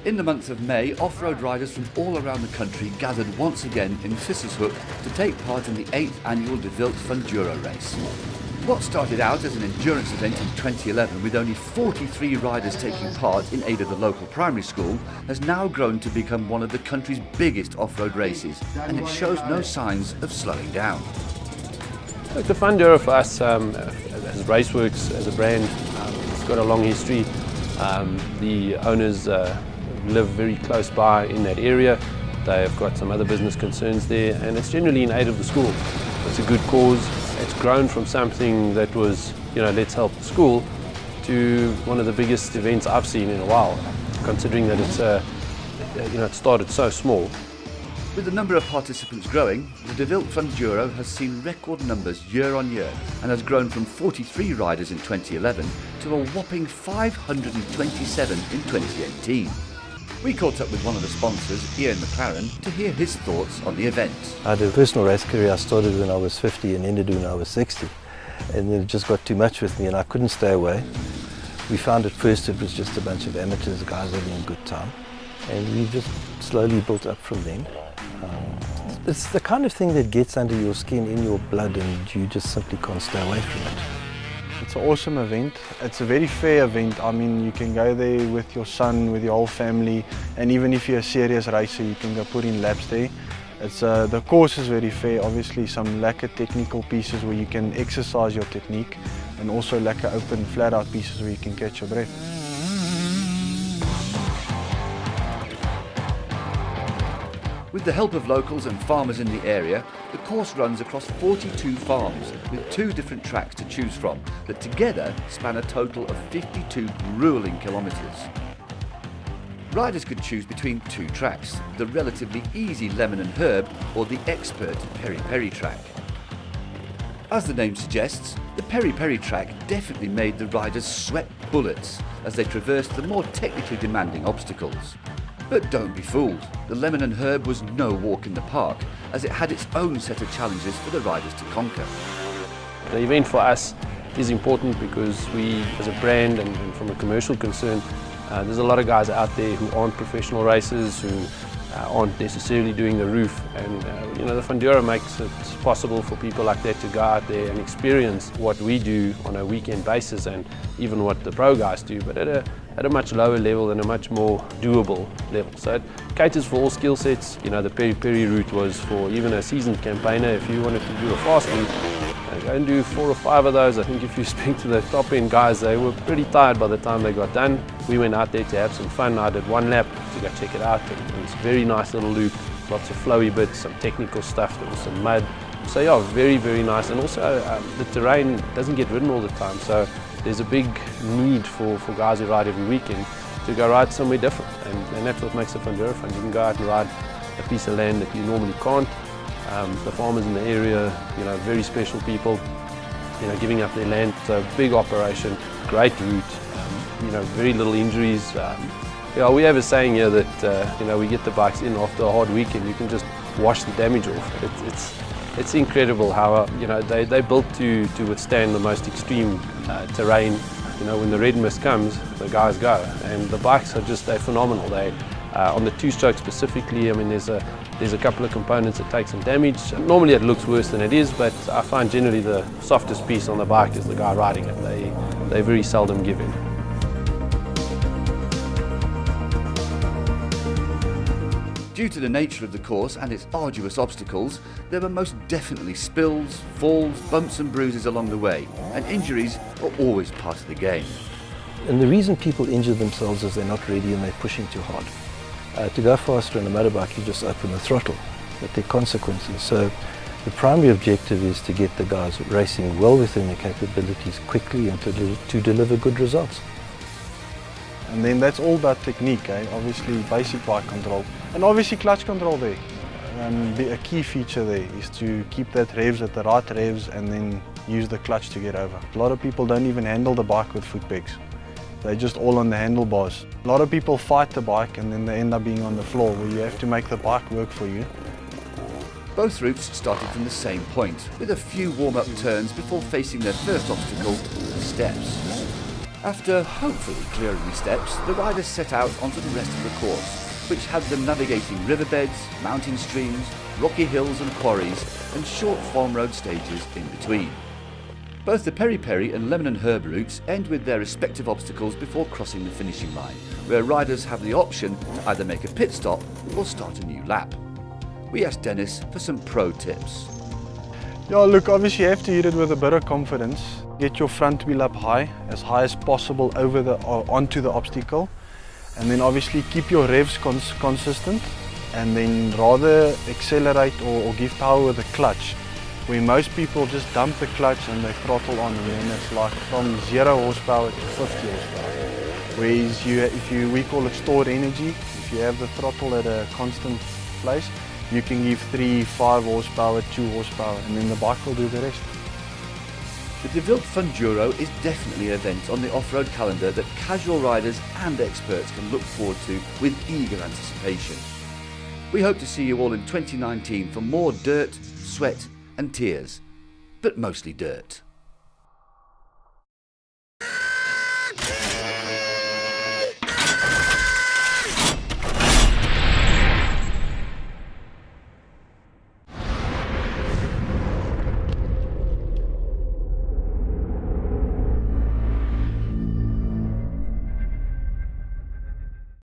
In the month of May, off-road riders from all around the country gathered once again in Vissershoek to take part in the 8th annual De Wild Funduro race. What started out as an endurance event in 2011 with only 43 riders taking part in aid of the local primary school has now grown to become one of the country's biggest off-road races, and it shows no signs of slowing down. Look, the Funduro for us as Raceworks, as a brand, it's got a long history. The owners live very close by in that area. They have got some other business concerns there, and it's generally in aid of the school. It's a good cause. It's grown from something that was, let's help the school, to one of the biggest events I've seen in a while, considering that it's, it started so small. With the number of participants growing, the De Wild Funduro has seen record numbers year on year and has grown from 43 riders in 2011 to a whopping 527 in 2018. We caught up with one of the sponsors, Ian McLaren, to hear his thoughts on the event. I had a personal race career. I started when I was 50 and ended when I was 60. And then it just got too much with me and I couldn't stay away. We found at first it was just a bunch of amateurs, guys having a good time. And we just slowly built up from then. It's the kind of thing that gets under your skin, in your blood, and you just simply can't stay away from it. It's an awesome event. It's a very fair event. I mean, you can go there with your son, with your whole family, and even if you're a serious racer, you can go put in laps there. The course is very fair. Obviously, some lacquer technical pieces where you can exercise your technique, and also lacquer open, flat-out pieces where you can catch your breath. With the help of locals and farmers in the area, the course runs across 42 farms with 2 different tracks to choose from that together span a total of 52 grueling kilometres. Riders could choose between 2 tracks, the relatively easy lemon and herb or the expert peri-peri track. As the name suggests, the peri-peri track definitely made the riders sweat bullets as they traversed the more technically demanding obstacles. But don't be fooled, the lemon and herb was no walk in the park, as it had its own set of challenges for the riders to conquer. The event for us is important because we, as a brand and from a commercial concern, there's a lot of guys out there who aren't professional racers, who aren't necessarily doing the roof, and the Funduro makes it possible for people like that to go out there and experience what we do on a weekend basis and even what the pro guys do, but at a much lower level and a much more doable level. So it caters for all skill sets. The peri-peri route was for even a seasoned campaigner. If you wanted to do a fast route, go and do 4 or 5 of those. I think if you speak to the top end guys, they were pretty tired by the time they got done. We went out there to have some fun. I did 1 lap to go check it out, and it's a very nice little loop, lots of flowy bits, some technical stuff, there was some mud. So yeah, very, very nice. And also the terrain doesn't get ridden all the time, so there's a big need for guys who ride every weekend to go ride somewhere different, and that's what makes the Funduro fun. You can go out and ride a piece of land that you normally can't. The farmers in the area, very special people, giving up their land. It's a big operation, great route, very little injuries. We have a saying here that we get the bikes in after a hard weekend. You can just wash the damage off. It's incredible how they built to withstand the most extreme terrain. When the red mist comes, the guys go, and the bikes are they're phenomenal. They on the 2-stroke specifically, I mean, there's a couple of components that take some damage. Normally it looks worse than it is, but I find generally the softest piece on the bike is the guy riding it. They very seldom give in. Due to the nature of the course and its arduous obstacles, there were most definitely spills, falls, bumps and bruises along the way, and injuries are always part of the game. And the reason people injure themselves is they're not ready and they're pushing too hard. To go faster on a motorbike, you just open the throttle, but there are consequences. So the primary objective is to get the guys racing well within their capabilities quickly and to deliver good results. And then that's all about technique, obviously basic bike control, and obviously clutch control there. A key feature there is to keep that revs at the right revs and then use the clutch to get over. A lot of people don't even handle the bike with foot pegs. They're just all on the handlebars. A lot of people fight the bike and then they end up being on the floor, where you have to make the bike work for you. Both routes started from the same point, with a few warm-up turns before facing their first obstacle, the steps. After hopefully clearing the steps, the riders set out onto the rest of the course, which had them navigating riverbeds, mountain streams, rocky hills and quarries, and short farm road stages in between. Both the Peri Peri and Lemon and Herb routes end with their respective obstacles before crossing the finishing line, where riders have the option to either make a pit stop or start a new lap. We asked Dennis for some pro tips. Yeah, look, obviously you have to hit it with a bit of confidence. Get your front wheel up high as possible onto the obstacle, and then obviously keep your revs consistent, and then rather accelerate or give power with the clutch, where most people just dump the clutch and they throttle on, and then it's like from 0 horsepower to 50 horsepower. Whereas we call it stored energy. If you have the throttle at a constant place, you can give 3, 5 horsepower, 2 horsepower, and then the bike will do the rest. The De Wild Funduro is definitely an event on the off-road calendar that casual riders and experts can look forward to with eager anticipation. We hope to see you all in 2019 for more dirt, sweat and tears, but mostly dirt.